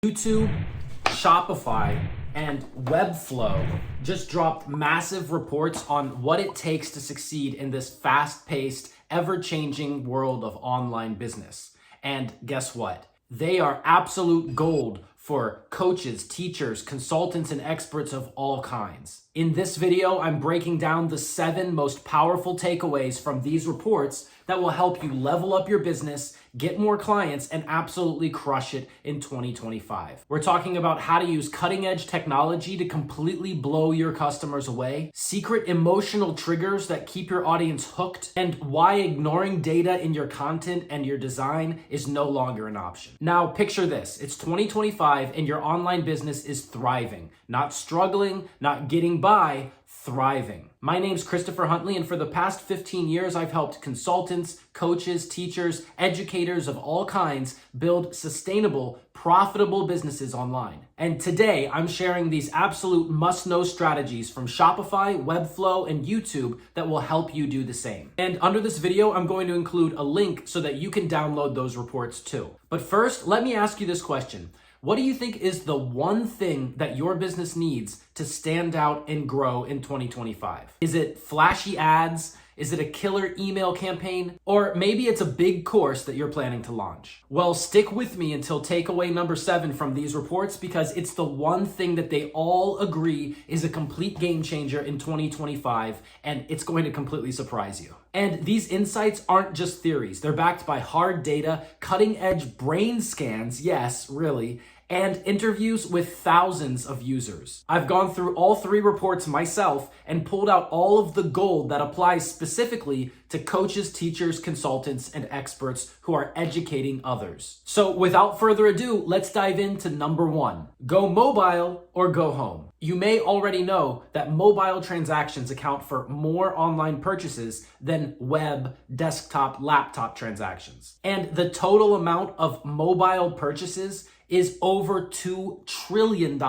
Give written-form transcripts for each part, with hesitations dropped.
YouTube, Shopify, and Webflow just dropped massive reports on what it takes to succeed in this fast-paced, ever-changing world of online business. And guess what? They are absolute gold for coaches, teachers, consultants, and experts of all kinds. In this video, I'm breaking down the 7 most powerful takeaways from these reports that will help you level up your business, get more clients, and absolutely crush it in 2025. We're talking about how to use cutting-edge technology to completely blow your customers away, secret emotional triggers that keep your audience hooked, and why ignoring data in your content and your design is no longer an option. Now, picture this. It's 2025 and your online business is thriving, not struggling, not getting by, thriving. My name's 𝗙𝗿𝗲𝗲𝗲, and for the past 15 years, I've helped consultants, coaches, teachers, educators of all kinds build sustainable, profitable businesses online. And today, I'm sharing these absolute must-know strategies from Shopify, Webflow, and YouTube that will help you do the same. And under this video, I'm going to include a link so that you can download those reports too. But first, let me ask you this question. What do you think is the one thing that your business needs to stand out and grow in 2025? Is it flashy ads? Is it a killer email campaign? Or maybe it's a big course that you're planning to launch? Well, stick with me until takeaway number 7 from these reports, because it's the one thing that they all agree is a complete game changer in 2025, and it's going to completely surprise you. And these insights aren't just theories. They're backed by hard data, cutting-edge brain scans, yes, really, and interviews with thousands of users. I've gone through all 3 reports myself and pulled out all of the gold that applies specifically to coaches, teachers, consultants, and experts who are educating others. So without further ado, let's dive into number 1. Go mobile or go home. You may already know that mobile transactions account for more online purchases than web, desktop, laptop transactions. And the total amount of mobile purchases is over $2 trillion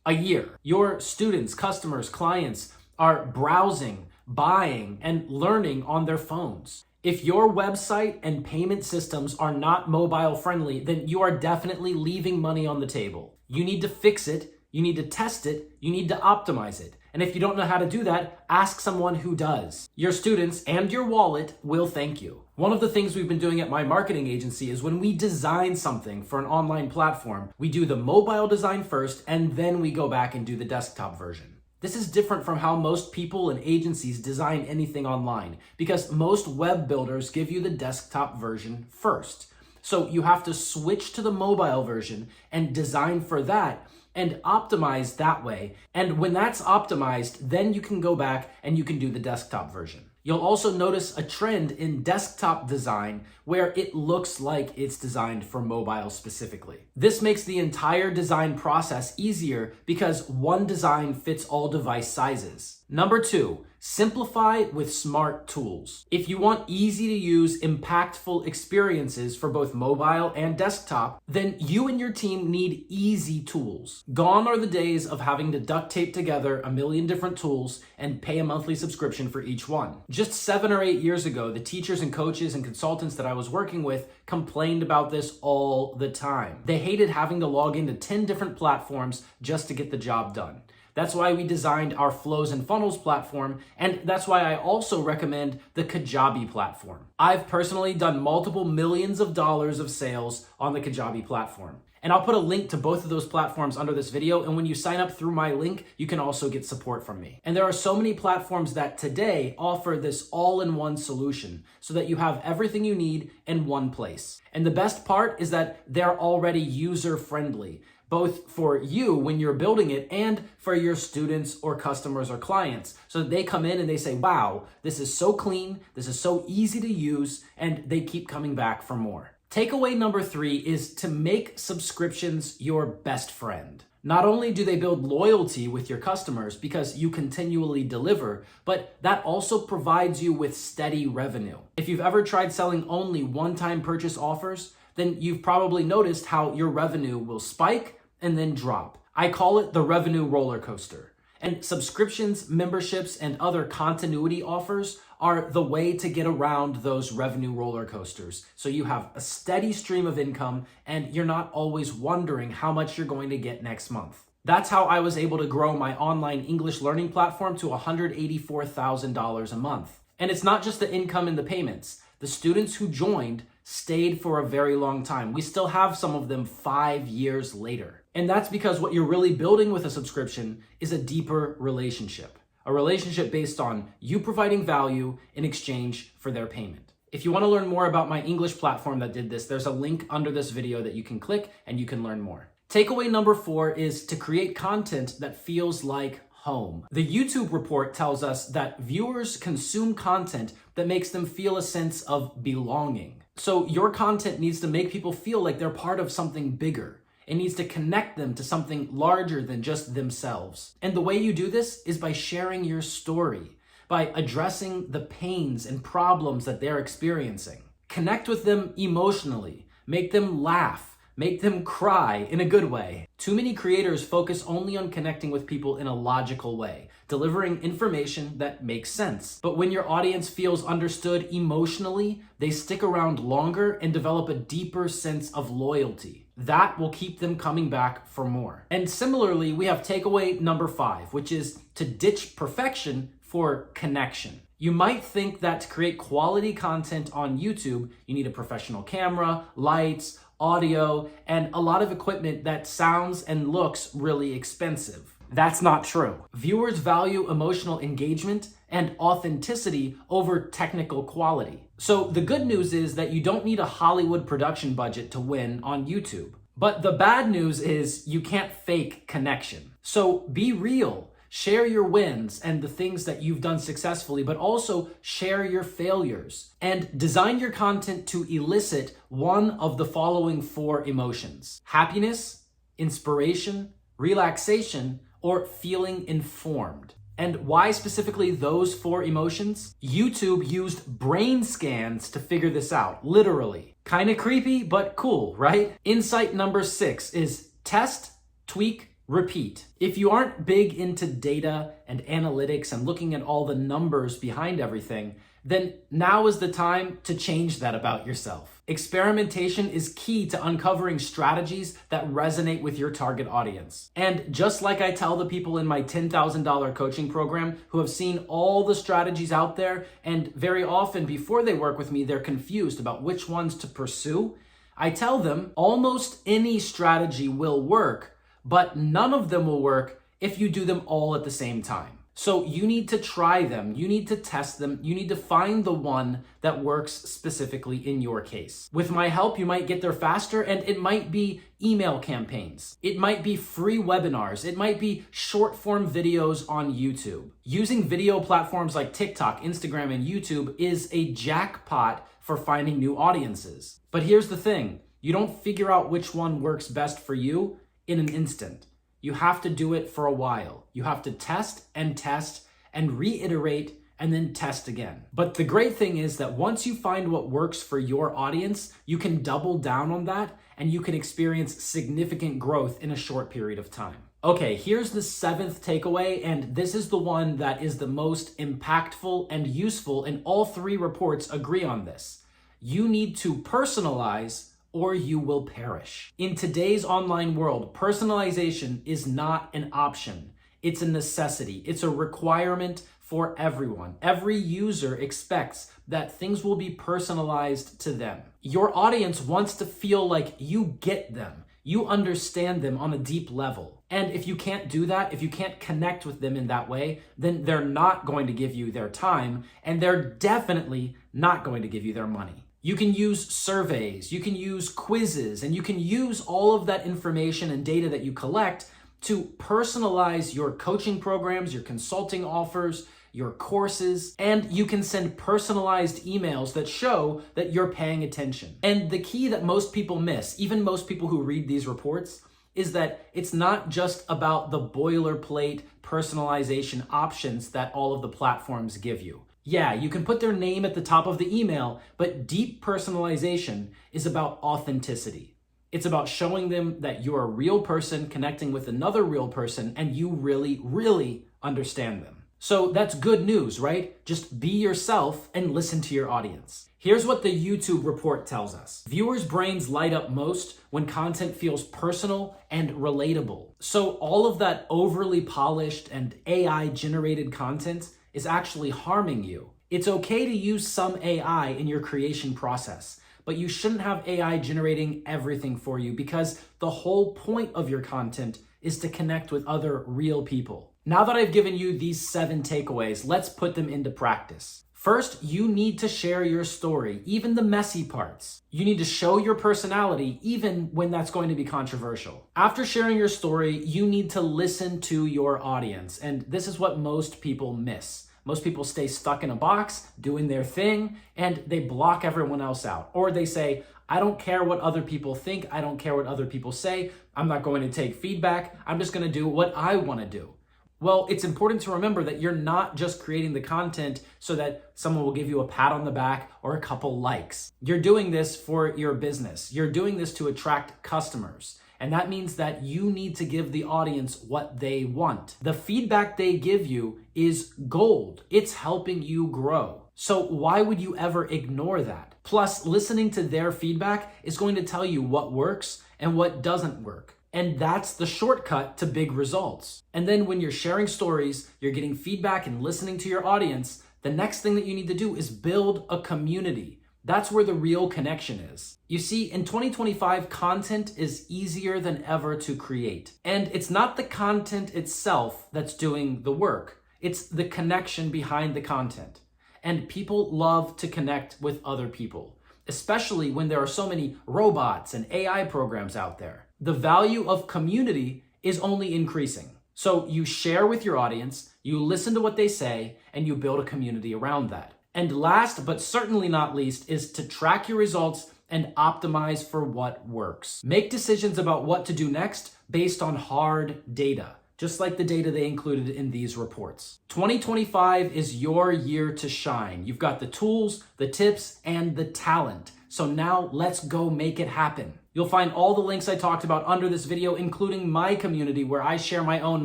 a year. Your students, customers, clients are browsing, buying, and learning on their phones. If your website and payment systems are not mobile friendly, then you are definitely leaving money on the table. You need to fix it, you need to test it, you need to optimize it. And if you don't know how to do that, ask someone who does. Your students and your wallet will thank you. One of the things we've been doing at my marketing agency is when we design something for an online platform, we do the mobile design first, and then we go back and do the desktop version. This is different from how most people and agencies design anything online, because most web builders give you the desktop version first. So you have to switch to the mobile version and design for that and optimize that way. And when that's optimized, then you can go back and you can do the desktop version. You'll also notice a trend in desktop design where it looks like it's designed for mobile specifically. This makes the entire design process easier because one design fits all device sizes. Number 2, simplify with smart tools. If you want easy to use, impactful experiences for both mobile and desktop, then you and your team need easy tools. Gone are the days of having to duct tape together a million different tools and pay a monthly subscription for each one. Just 7 or 8 years ago, the teachers and coaches and consultants that I was working with complained about this all the time. They hated having to log into 10 different platforms just to get the job done. That's why we designed our Flows and Funnels platform, and that's why I also recommend the 𝗙𝗵𝗹𝗲𝗲 platform. I've personally done multiple millions of dollars of sales on the 𝗙𝗵𝗹𝗲𝗲 platform. And I'll put a link to both of those platforms under this video, and when you sign up through my link, you can also get support from me. And there are so many platforms that today offer this all-in-one solution so that you have everything you need in one place. And the best part is that they're already user-friendly, both for you when you're building it and for your students or customers or clients. So they come in and they say, wow, this is so clean, this is so easy to use, and they keep coming back for more. Takeaway number 3 is to make subscriptions your best friend. Not only do they build loyalty with your customers because you continually deliver, but that also provides you with steady revenue. If you've ever tried selling only one-time purchase offers, then you've probably noticed how your revenue will spike and then drop. I call it the revenue roller coaster. And subscriptions, memberships, and other continuity offers are the way to get around those revenue roller coasters. So you have a steady stream of income and you're not always wondering how much you're going to get next month. That's how I was able to grow my online English learning platform to $184,000 a month. And it's not just the income and the payments. The students who joined stayed for a very long time. We still have some of them 5 years later. And that's because what you're really building with a subscription is a deeper relationship. A relationship based on you providing value in exchange for their payment. If you want to learn more about my English platform that did this, there's a link under this video that you can click and you can learn more. Takeaway number 4 is to create content that feels like home. The YouTube report tells us that viewers consume content that makes them feel a sense of belonging. So your content needs to make people feel like they're part of something bigger. It needs to connect them to something larger than just themselves. And the way you do this is by sharing your story, by addressing the pains and problems that they're experiencing. Connect with them emotionally, make them laugh, make them cry in a good way. Too many creators focus only on connecting with people in a logical way, delivering information that makes sense. But when your audience feels understood emotionally, they stick around longer and develop a deeper sense of loyalty. That will keep them coming back for more. And similarly, we have takeaway number 5, which is to ditch perfection for connection. You might think that to create quality content on YouTube, you need a professional camera, lights, audio, and a lot of equipment that sounds and looks really expensive. That's not true. Viewers value emotional engagement and authenticity over technical quality. So the good news is that you don't need a Hollywood production budget to win on YouTube. But the bad news is you can't fake connection. So be real. Share your wins and the things that you've done successfully, but also share your failures. And design your content to elicit one of the following 4 emotions: happiness, inspiration, relaxation, or feeling informed. And why specifically those 4 emotions? YouTube used brain scans to figure this out, literally. Kind of creepy, but cool, right? Insight number 6 is test, tweak, repeat. If you aren't big into data and analytics and looking at all the numbers behind everything, then now is the time to change that about yourself. Experimentation is key to uncovering strategies that resonate with your target audience. And just like I tell the people in my $10,000 coaching program who have seen all the strategies out there, and very often before they work with me, they're confused about which ones to pursue, I tell them almost any strategy will work, but none of them will work if you do them all at the same time. So you need to try them, you need to test them, you need to find the one that works specifically in your case. With my help, you might get there faster, and it might be email campaigns. It might be free webinars. It might be short form videos on YouTube. Using video platforms like TikTok, Instagram, and YouTube is a jackpot for finding new audiences. But here's the thing, you don't figure out which one works best for you in an instant. You have to do it for a while. You have to test and reiterate and then test again. But the great thing is that once you find what works for your audience, you can double down on that and you can experience significant growth in a short period of time. Okay, here's the 7th takeaway, and this is the one that is the most impactful and useful, and all 3 reports agree on this. You need to personalize or you will perish. In today's online world, personalization is not an option. It's a necessity. It's a requirement for everyone. Every user expects that things will be personalized to them. Your audience wants to feel like you get them. You understand them on a deep level. And if you can't do that, if you can't connect with them in that way, then they're not going to give you their time, and they're definitely not going to give you their money. You can use surveys, you can use quizzes, and you can use all of that information and data that you collect to personalize your coaching programs, your consulting offers, your courses, and you can send personalized emails that show that you're paying attention. And the key that most people miss, even most people who read these reports, is that it's not just about the boilerplate personalization options that all of the platforms give you. Yeah, you can put their name at the top of the email, but deep personalization is about authenticity. It's about showing them that you're a real person connecting with another real person and you really, really understand them. So that's good news, right? Just be yourself and listen to your audience. Here's what the YouTube report tells us. Viewers' brains light up most when content feels personal and relatable. So all of that overly polished and AI-generated content is actually harming you. It's okay to use some AI in your creation process, but you shouldn't have AI generating everything for you because the whole point of your content is to connect with other real people. Now that I've given you these 7 takeaways, let's put them into practice. First, you need to share your story, even the messy parts. You need to show your personality, even when that's going to be controversial. After sharing your story, you need to listen to your audience, and this is what most people miss. Most people stay stuck in a box, doing their thing, and they block everyone else out. Or they say, I don't care what other people think, I don't care what other people say, I'm not going to take feedback, I'm just going to do what I want to do. Well, it's important to remember that you're not just creating the content so that someone will give you a pat on the back or a couple likes. You're doing this for your business. You're doing this to attract customers. And that means that you need to give the audience what they want. The feedback they give you is gold. It's helping you grow. So why would you ever ignore that? Plus, listening to their feedback is going to tell you what works and what doesn't work. And that's the shortcut to big results. And then when you're sharing stories, you're getting feedback and listening to your audience, the next thing that you need to do is build a community. That's where the real connection is. You see, in 2025, content is easier than ever to create. And it's not the content itself that's doing the work. It's the connection behind the content. And people love to connect with other people, especially when there are so many robots and AI programs out there. The value of community is only increasing. So you share with your audience, you listen to what they say, and you build a community around that. And last, but certainly not least, is to track your results and optimize for what works. Make decisions about what to do next based on hard data, just like the data they included in these reports. 2025 is your year to shine. You've got the tools, the tips, and the talent. So now let's go make it happen. You'll find all the links I talked about under this video, including my community where I share my own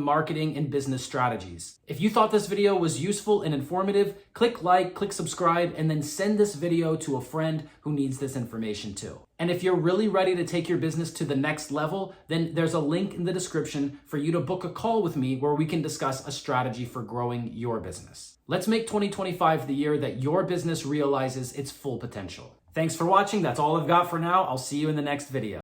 marketing and business strategies. If you thought this video was useful and informative, click like, click subscribe, and then send this video to a friend who needs this information too. And if you're really ready to take your business to the next level, then there's a link in the description for you to book a call with me where we can discuss a strategy for growing your business. Let's make 2025 the year that your business realizes its full potential. Thanks for watching. That's all I've got for now. I'll see you in the next video.